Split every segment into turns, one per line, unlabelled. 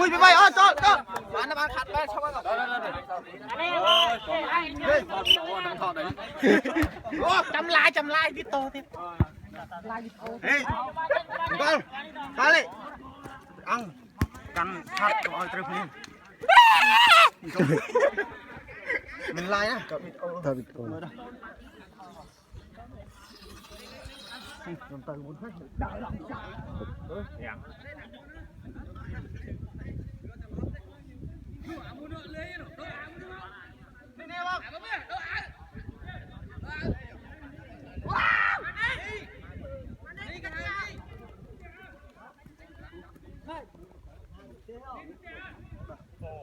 bị bay cho
bán nó bán khát bé xong rồi chăm lai đi to thế
ê con phá đi ăn cắn khát cho ai trêu mình lai á
Thôi bị cô.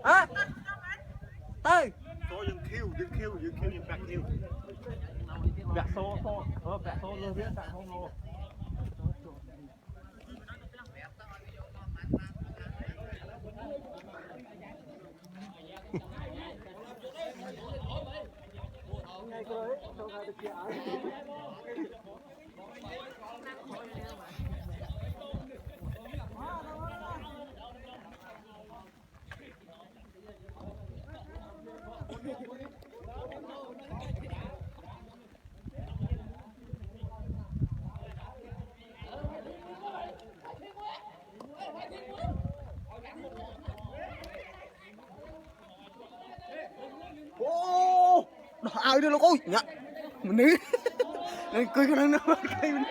hả tới
số dừng kêu dừng bạc kêu
bẹt số bẹt số luôn biết tại không luôn
ai đưa nó coi nhá mình nữ cười cái năng nó cây mình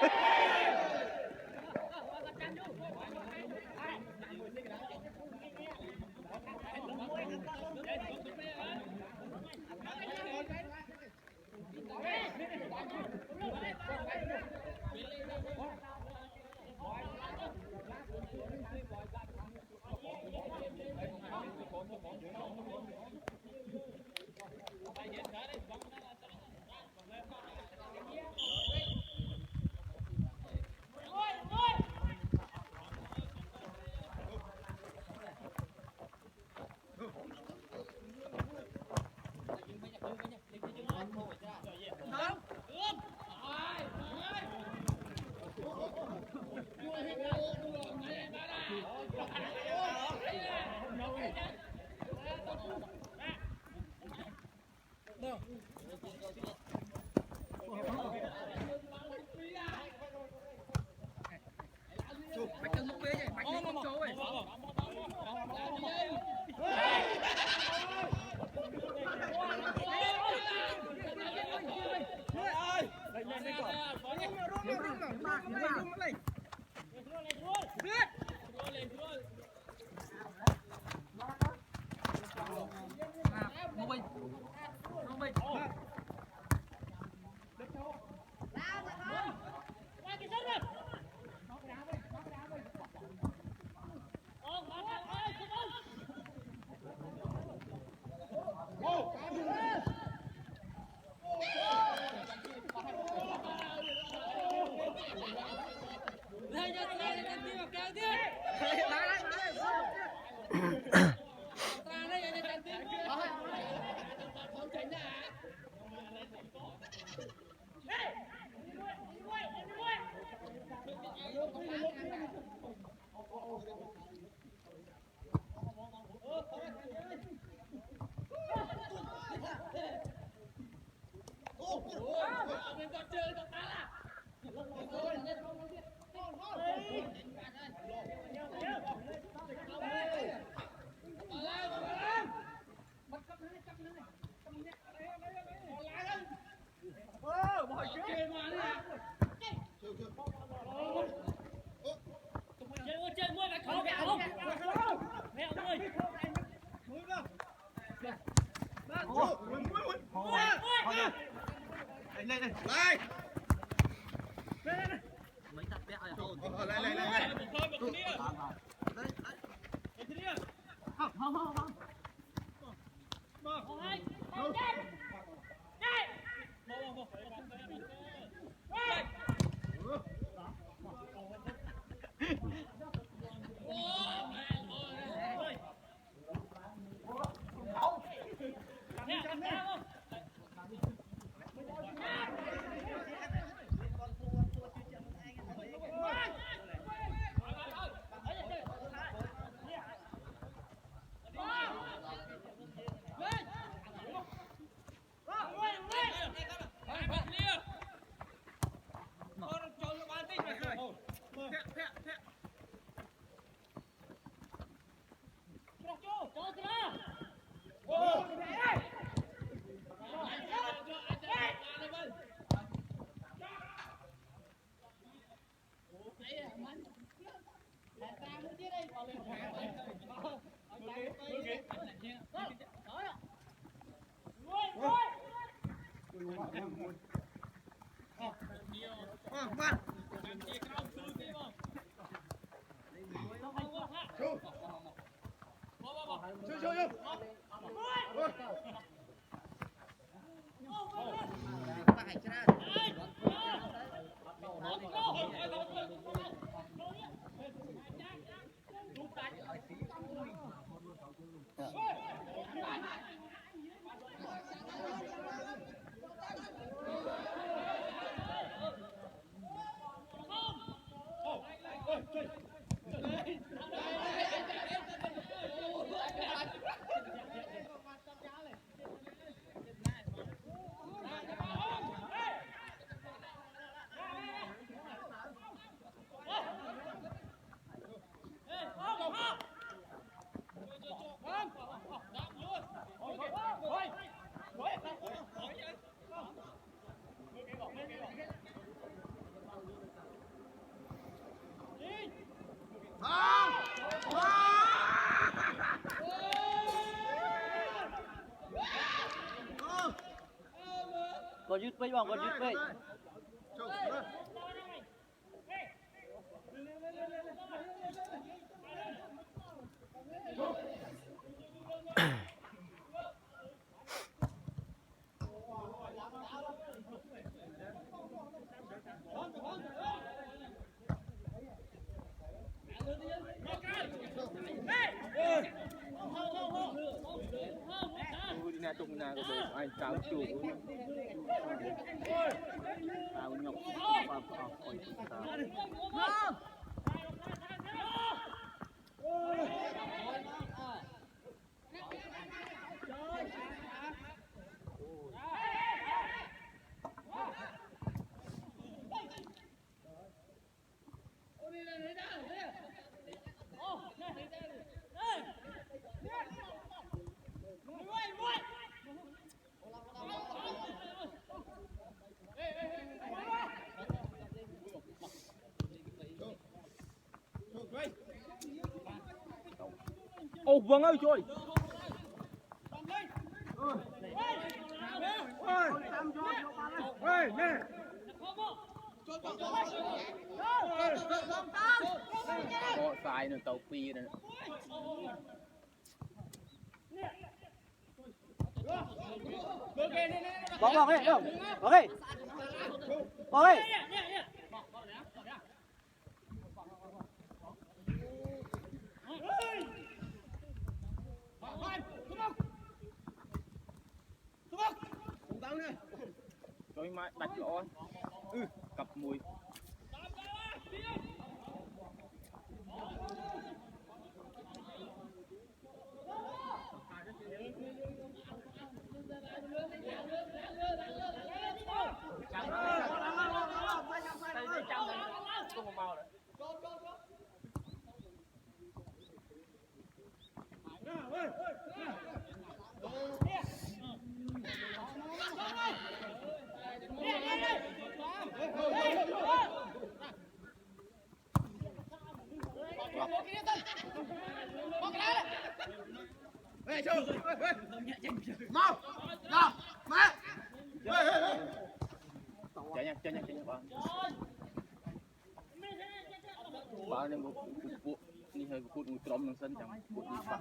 còn dứt bấy còn dứt bấy
nhà chung nhà của anh cao chủ cao nhọc và khỏi ô vâng ơi trời có sai nữa tàu phi này
bóng đi không bóng đi bóng đi
rồi mai đặt lỗ cặp mùi chạy nha bạn này một cuộc đi hơi cuộc một trộm đường sân chẳng cuộc đi bắt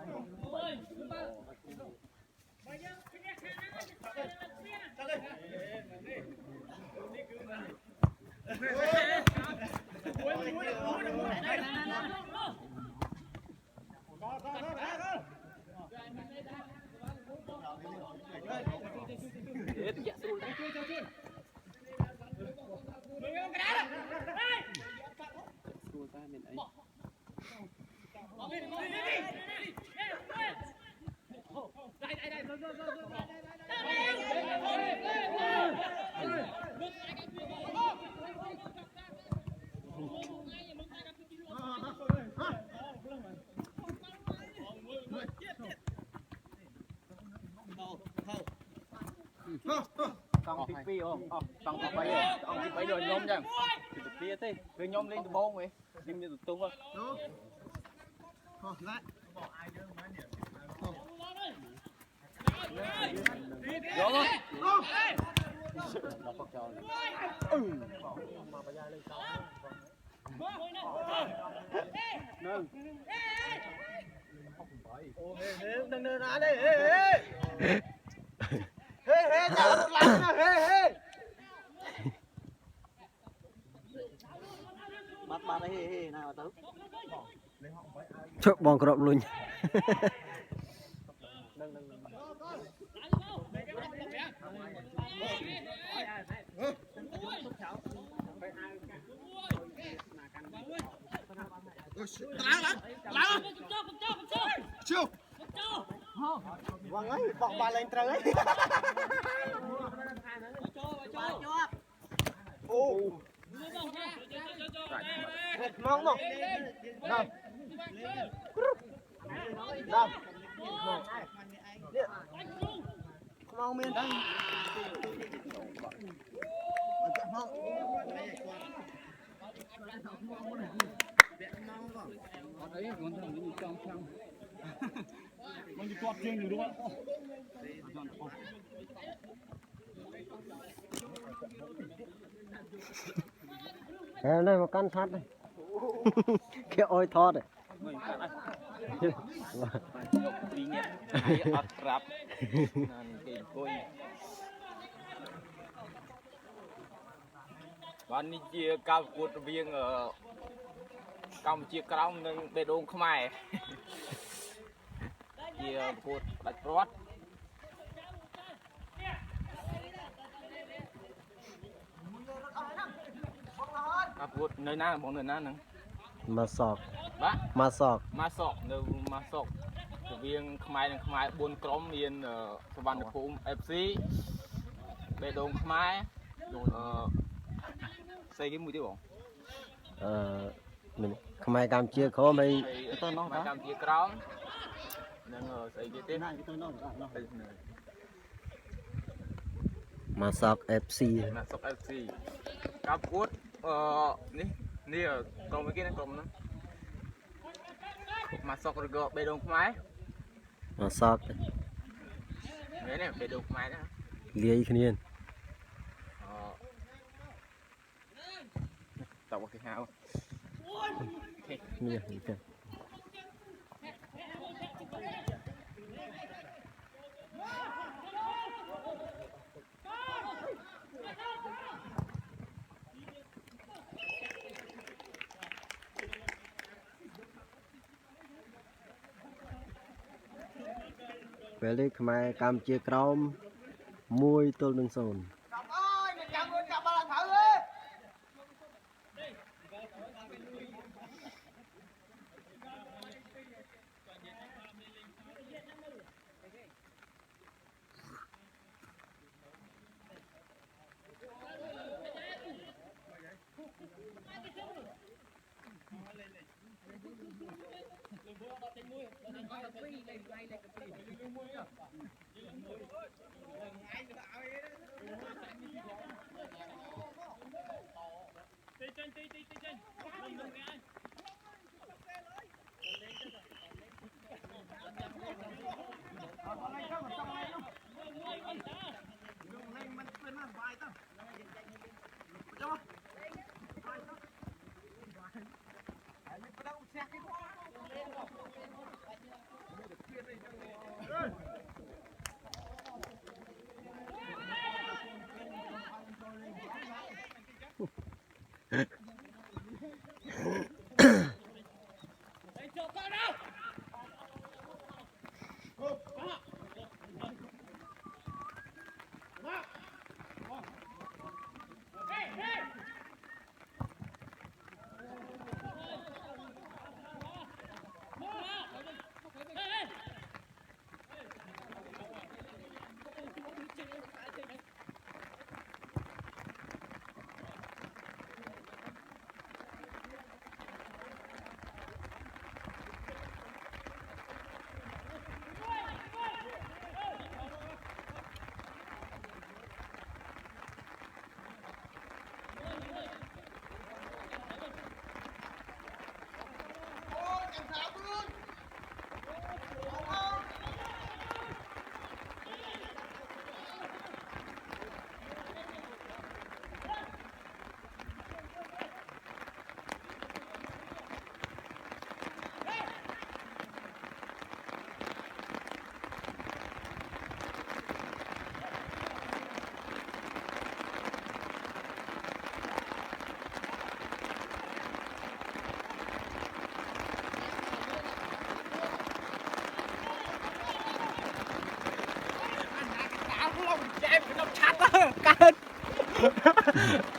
Tông tiếp phi không? Tông tiếp bay rồi nhóm chẳng. Tiếp phi thế, rồi nhóm lên từ bông vậy, đi như tung không?
lại
Rõ không?
đừng ra đây hê chào một lần nữa hê
bắt hê nào tớ
chụp bóng cọp luôn
chưa
vâng ấy bọng bà lên trời ấy ô mong mong nào nào mong miền đây
Đấy, con thằng đi trong trong. Mình đi quạt riêng được đúng không?
đây một căn sát đây cái ôi thọt này
người cắt đây đi nhẹ ắt rap cái coiวันนี้เจียก้าวกดเวียงกำเจียกระองหนึ่งเบดงขมายเจียกดดัดรถกับกดเนินหน้าบอกเนินหน้าหนึ่ง
มาสอก
บ้า
มาสอก
มาสอกเดินมาสอกเวียงขมายหนึ่งขมายบนกรมเรียนสวรรค์ภูมิเอฟซีเบดงขมายใส่กี่มือที่บอก
mình không ai cam chia khó mấy
ต้นน้องทำเกี่ยวกับนั่งใส่กี่เต้น
มาสอก FC
มาสอกเอฟซีกับกดนี่กรมเมื่อกี้นั่นกรมนั้นมาสอกหรือก็เบดงขมาย
มาสอก
เนี่ยเบดงขมายนะ
เลี้ยขึ้นยืน
tàu cái hào
นี่เห็นกันពេលនេះខ្មែរកម្ពុជាក្រោម1-0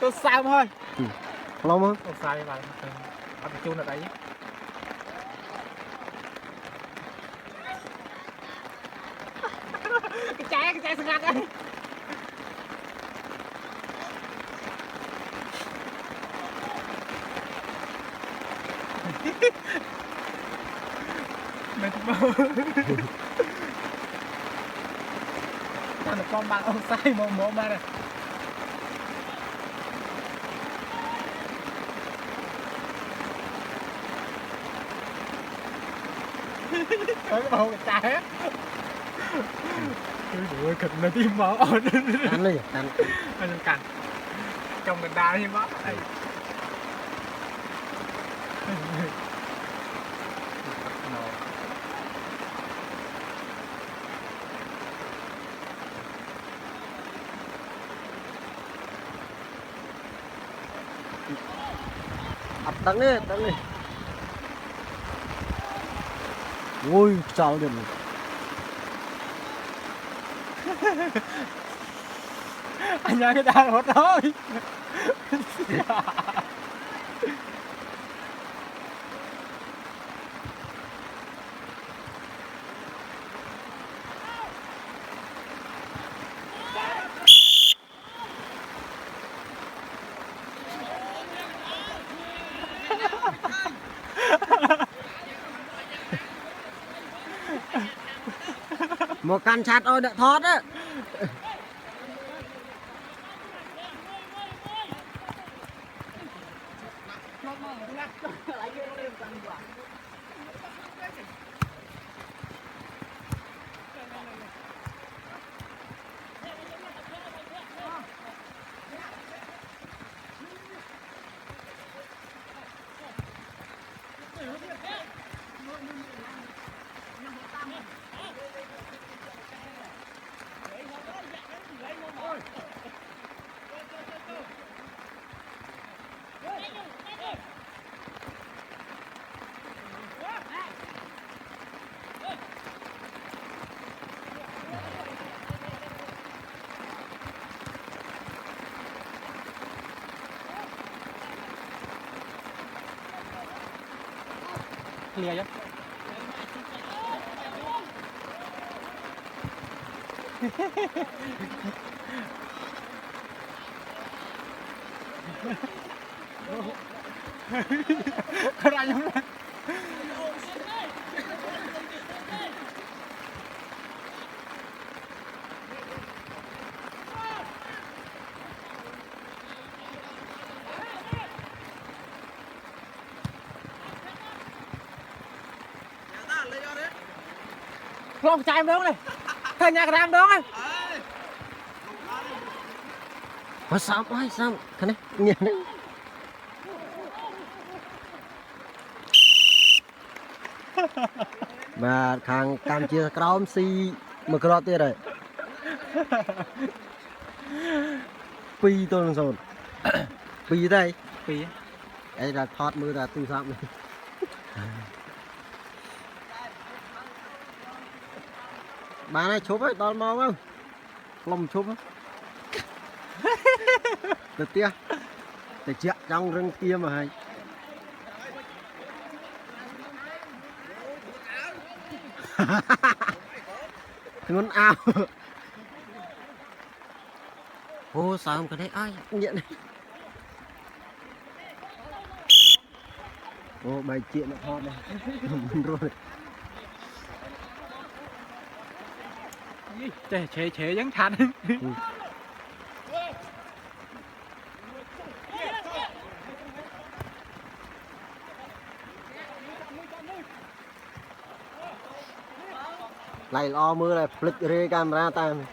tôi sao thôi
lâu không
tôi sai vậy ăn chun ở đấy cái trái sừng lắc ấy mệt mơ nó con bạn ông sai mồm mà này có cái bầu cái trái á ôi cực nó tim máu ăn
ăn đi ăn
cắn trong gần đá như bác đây
tấn đi ui sao được
anh nhớ cái đá hốt thôi
một căn chặt ôi đã thoát á
clear chứ ra giống này không chạy em đúng này thằng nhà cái đúng này
sao thế này nghe này mà thằng Campuchia Crom si một cái tiệt rồi pi tôi rồi pi đây
pi
đây là thoát mưa là tu sắm này bà này chụp ấy đòn mò không lồng chụp á được tia để chạy trong rừng kia mà hay ngón ao ô sao không cái đấy ai nhận này ô bài chuyện nó thoát này rồi
chế vẫn thành
lại lo mưa này flick rê camera tam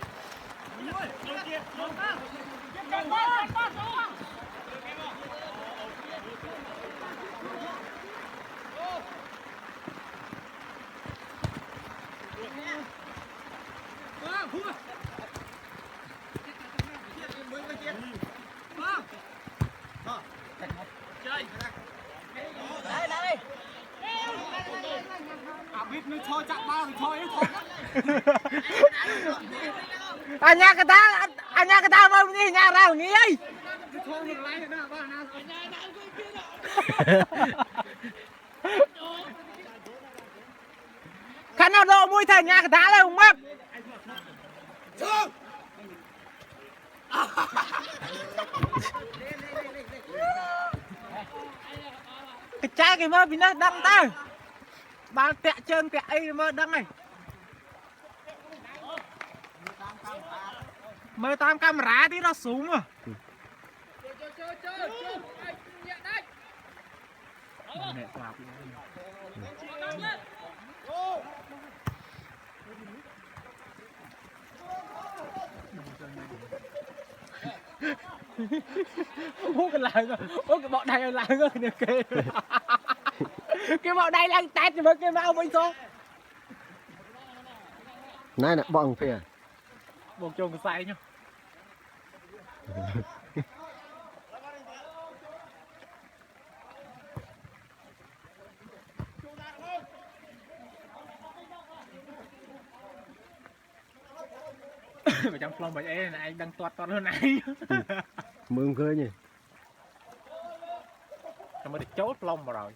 anh nhà cái ta mà đi nhà nào nhỉ khả nào độ mũi thầy nhà cái ta là không mất cái trái cái mơ bị nó đăng ta ba tẹt chân tẹt ấy mơ đăng này mơ tam camera tí nó súng à mẹ quạt Ô cái lại rồi, ô cái bọn này lại rồi được kì. Cái bọn này đang tát cho cái máu bên số.
Này nè bọn phía.
Một chồng sai nhá. Mà trong phong bảy ấy này anh đang toát hơn anh.
Mừng cười nhỉ.
Nó mới được chốt lông vào rồi.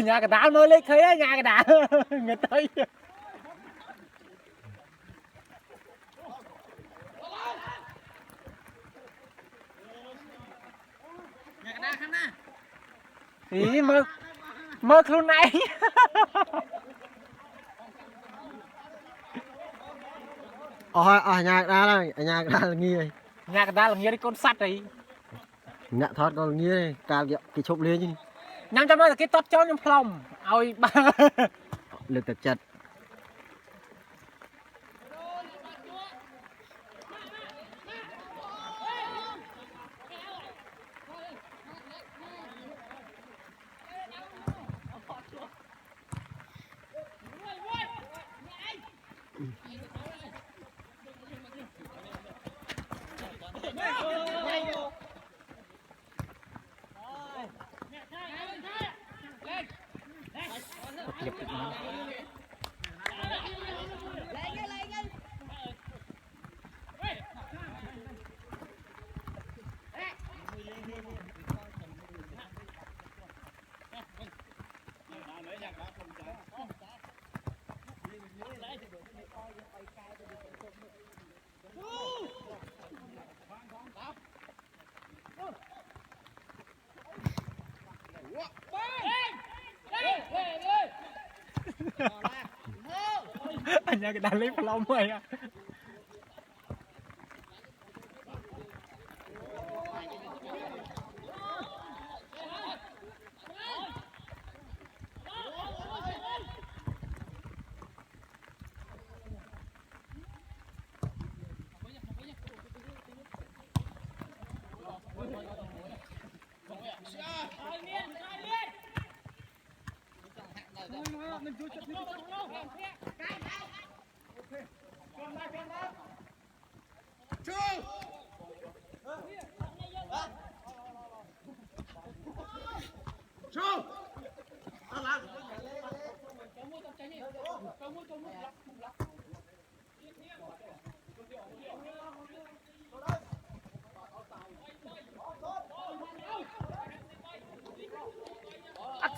Nhà cái đá mới lấy khế nhà cái đá người tới. Ý mơ luôn này.
Nhà ra đây, nhà ra là nghi.
Nhà cái đá là nghe đi con sắt đấy.
Nhạ thoát con nghi đây, cao vậy cái chụp lên chứ.
Nhắm trong đó là cái tốt cho nhắm lòng. Ôi ba.
Lực thật chặt.
Anh nhà cái đàn lấy phần lòng mày à.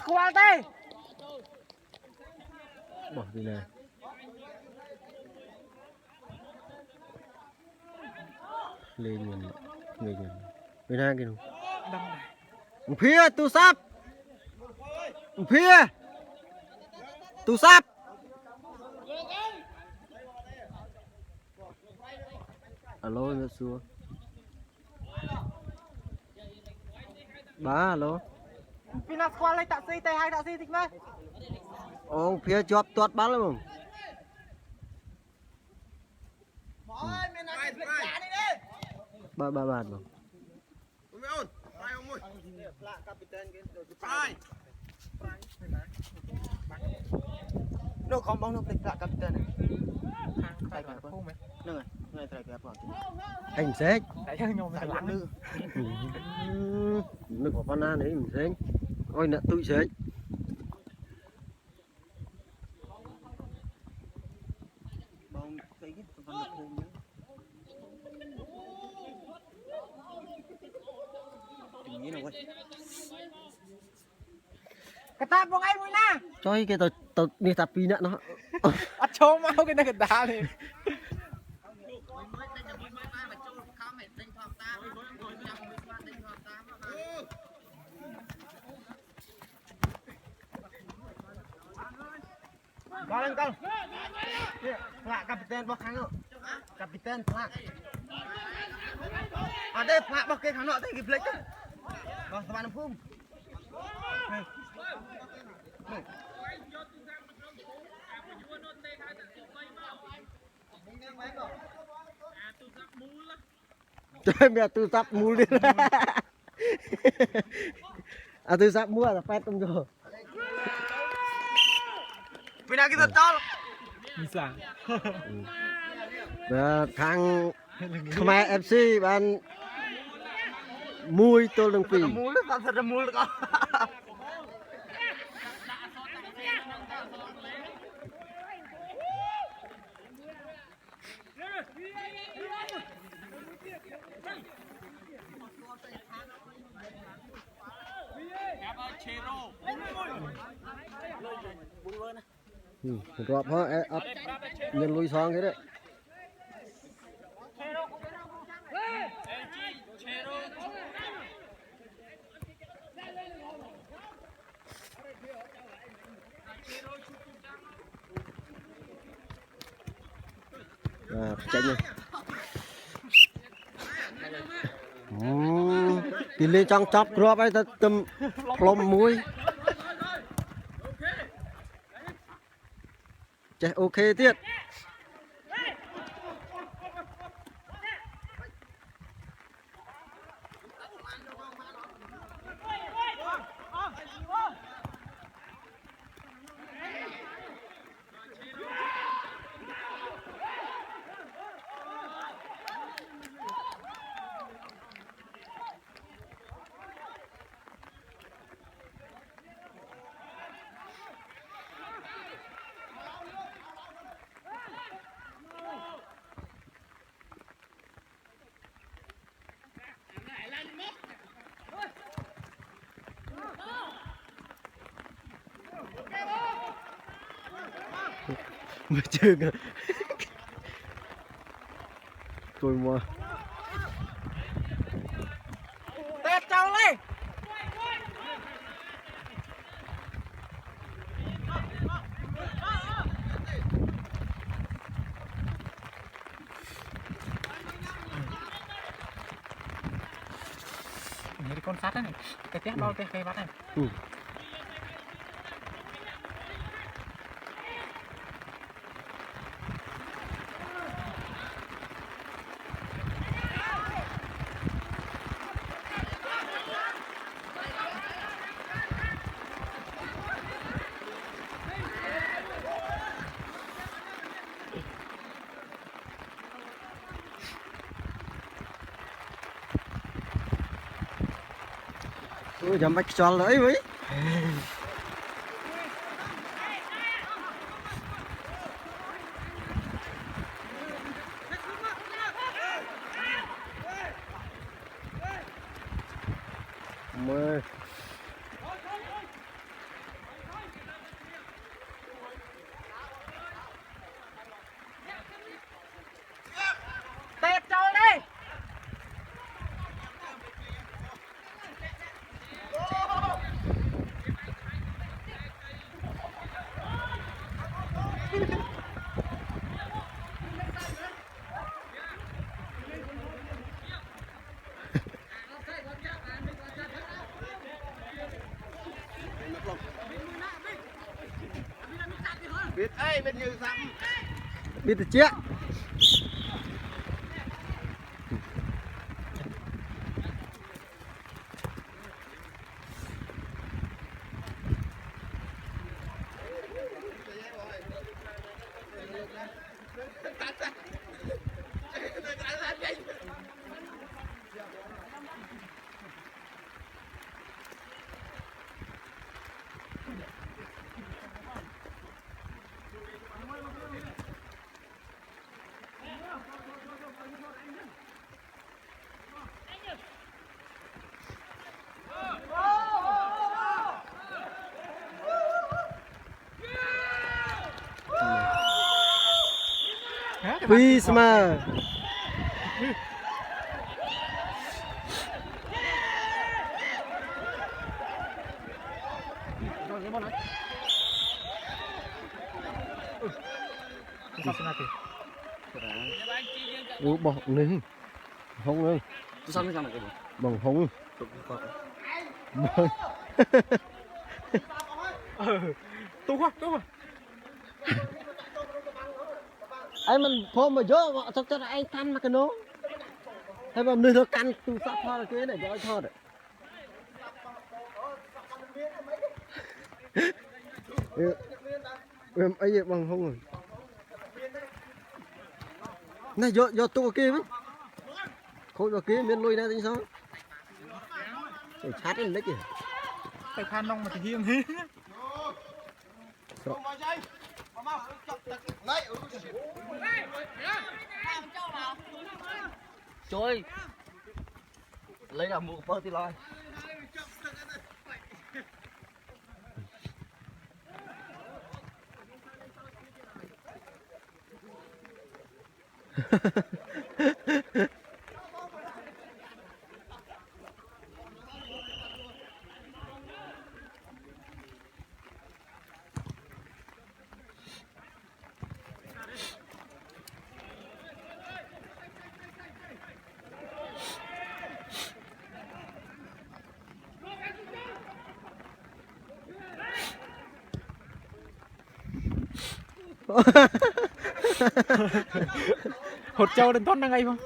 Qua đây.
Bỏ đi này. Lên người nhìn. Bên hai kia không. Phía tu sắp. Phía. Tu sắp. Alo nó xua. Ba alo.
Pina qua lấy taxi tay hai taxi thích đấy.
Ô phía chóp tuột bắn lắm không? Ba bát không?
Đâu không bóng đâu lịch lạc captain này.
Tay phải không mày.
Nâng này, ngay tay phải bọn.
Anh xếch.
Đấy nhau mày lắng.
Nước của con đấy mình xếch. ôi nè tụi sấy
bông cái phần được khôn nữa tình nghĩa nào quay cái ta bông ai vui na
chơi cái tao đi tập pin nó
ăn chôm máu cái này cái đá này
Go lên con. Lại captain bóc kháng rồi. Captain lại. À đây lại bóc cái kháng nọ đây kịp lấy chứ. Còn các bạn phum.
chơi mẹ tôi sắp mua đi à tôi sắp mua là phải tung rồi
Vì nào kita tol.
bisa
và thằng Khmer FC bạn mui tôi đừng phì
Mulu tak ada mulu kau.
rọp hả ấp nhân lui xong thế đấy chạy nha thì lên trong chóp rọp ấy ta tâm plom muối chạy ok tiết mà chưa kìa tôi mua
Tết trâu lên.
Ini con sát này cái tiếc bao cái bắt này
ôi dám bách cho lấy với mơ
Tết trâu lên. Biết ai bên như sắm.
biết được chưa 2 ស្មើ บองนึงหงนึง
sao mới sang được cái gì
บองหง
tu quá
anh mình phô mà vô thật cho anh thanh mà cái nó hay mà nơi nó căn tu sắp thôi là cái này cho anh thôi đấy ấy vậy bằng hông rồi này vô tu kia với khôi vào kia miền lui ra tính sao để chát lên đấy kìa
tay phan nong mà thì hiên hí
trời lấy là mua bơ thì lòi
hột trâu đến tốt năng ngay không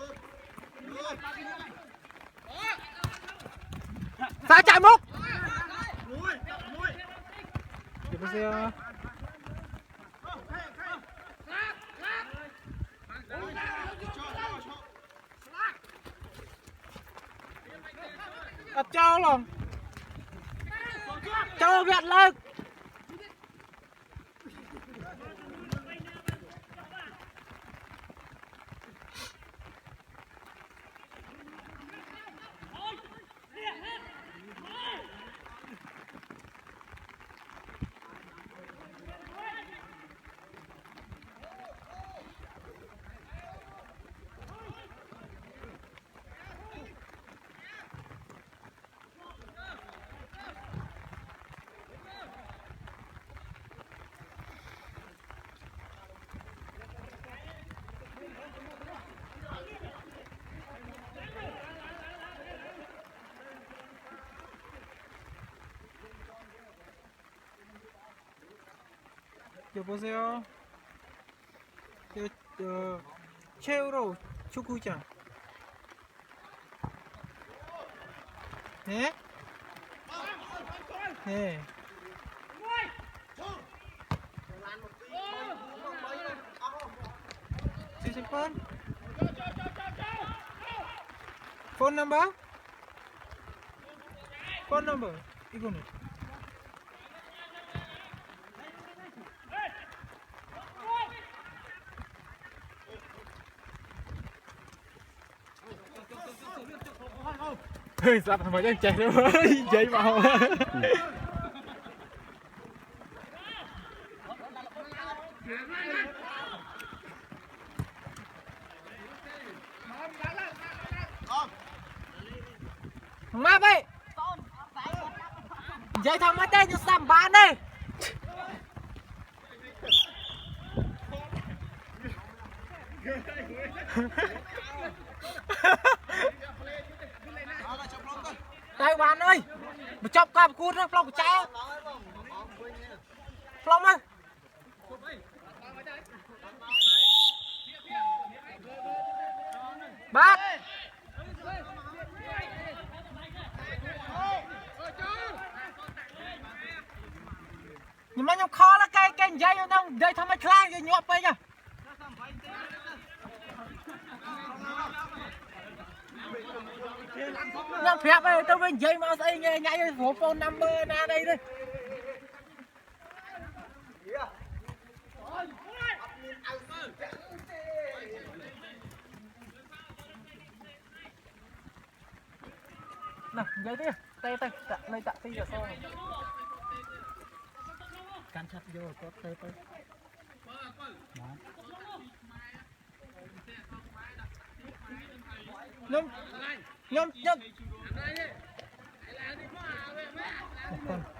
sao chạy mốc trâu lòng trâu việt lên 여보세요. 최우로 축구장. 네? 네. 번? Phone number? Phone number. 이거는. Sắp mà chắc chạy nữa chạy vào má ơi chạy thằng má tên cho sắm bán đi Đây bạn ơi, mà chọc cặp cút nó phong của cha. Phong ơi. Bác. Nhưng mà nhóc khó là cái dây nó đây thằng mày khai cái nhọp vậy nhá. Nhắm phép ơi, tôi bên dây mà xây nghe nhảy phố phone number na đây đây. Nào, dây đi, tay tay, lấy tạ tay giờ sau. Can chặt vô có tay tay. Đó.
nhôm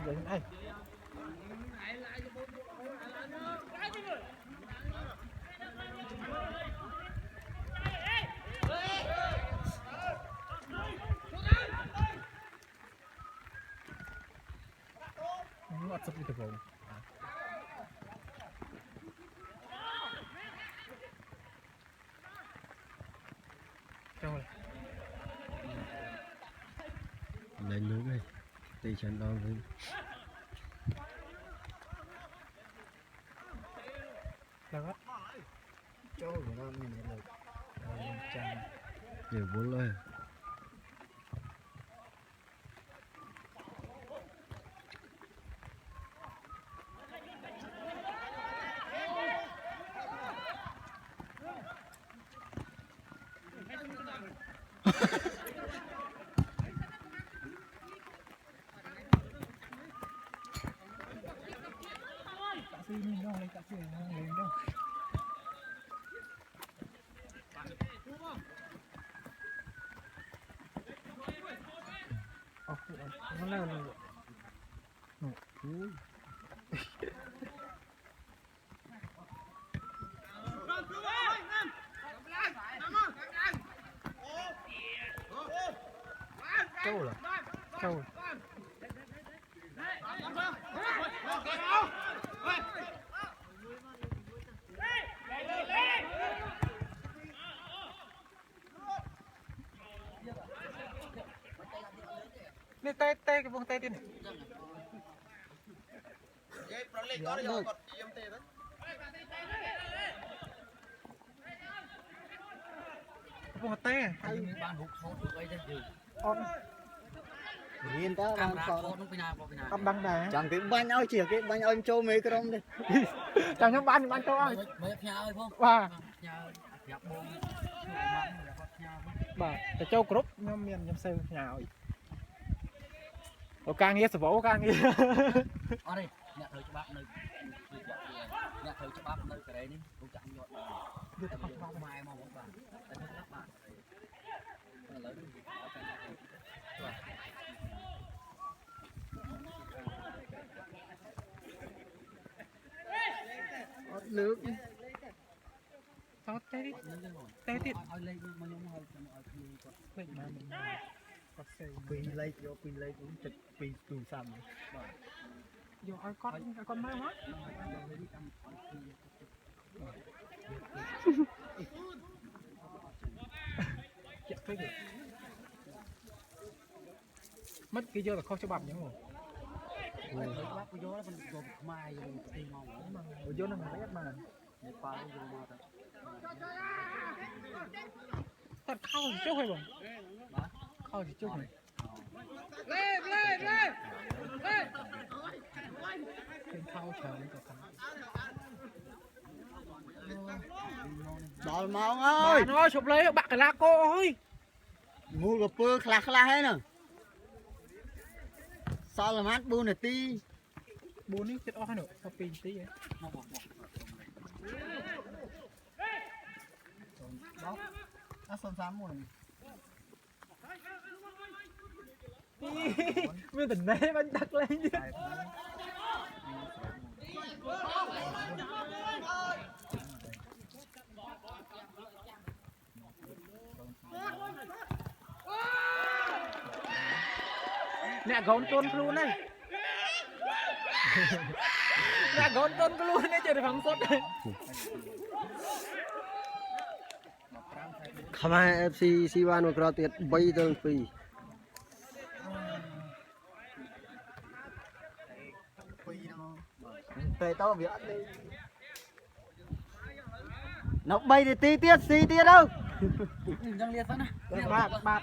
vậy ai ngọt sụp từ vùng rồi lên núi này đi chân đo với đó chỗ của nó mình được chân nhiều bốn lời nó lên câu là câuนี่เตะcái vòng tay đi này vòng tay
ban hụt hốt được ấy chứ
on riêng ta
cam
đang
ra
còn
hốt nó bên nào
âm đăng đà
chẳng cái ban ơi chỉ cái ban ơi châu mấy cái đông đi
chẳng nhóm ban châu ơi
mấy nhà ơi không
và
nhà gặp bông
bàแต่châu group nhóm miền nhóm sư nhà ơi ở càng nghe sập vỗ càng nghe
ở đây nhà thờ cho bác nơi nhà thờ cho bác nơi cái đấy đi cũng chẳng nhọt mai mà một bạn các bạn
nước sao tay đi tay đi
ở đây mà nhóm hơi ở kia
bệnh mà mình có xe
pin lấy cũng chật pin tù sầm
vô ai con mai hết mất cái vô là kho cho bắp nhá rồi
bác có gió nó còn mai rồi thì ngon
ở vô nó lấy mà
qua vô mà
tao khao gì trước hay không khao gì trước này lên khao chờ lên cả
đòi máu ơi
nó chụp lấy bạc cái lá cô ơi
mua cái pơ khla hết nè sao là mát bu này ti
bốn đi chết oan nữa sao pin tí vậy
đó nó xôn xám mùi
nguyên tình này bánh đặt lên chứ nè gón tôn luôn này nè gón tôn luôn này chơi được phẳng sốt này Khmer FC Sivan một cờ tiệt bay tương phi
về tao bị ăn đi nó bay thì tí tiết xì tiết đâu
đang liệt vẫn à
ba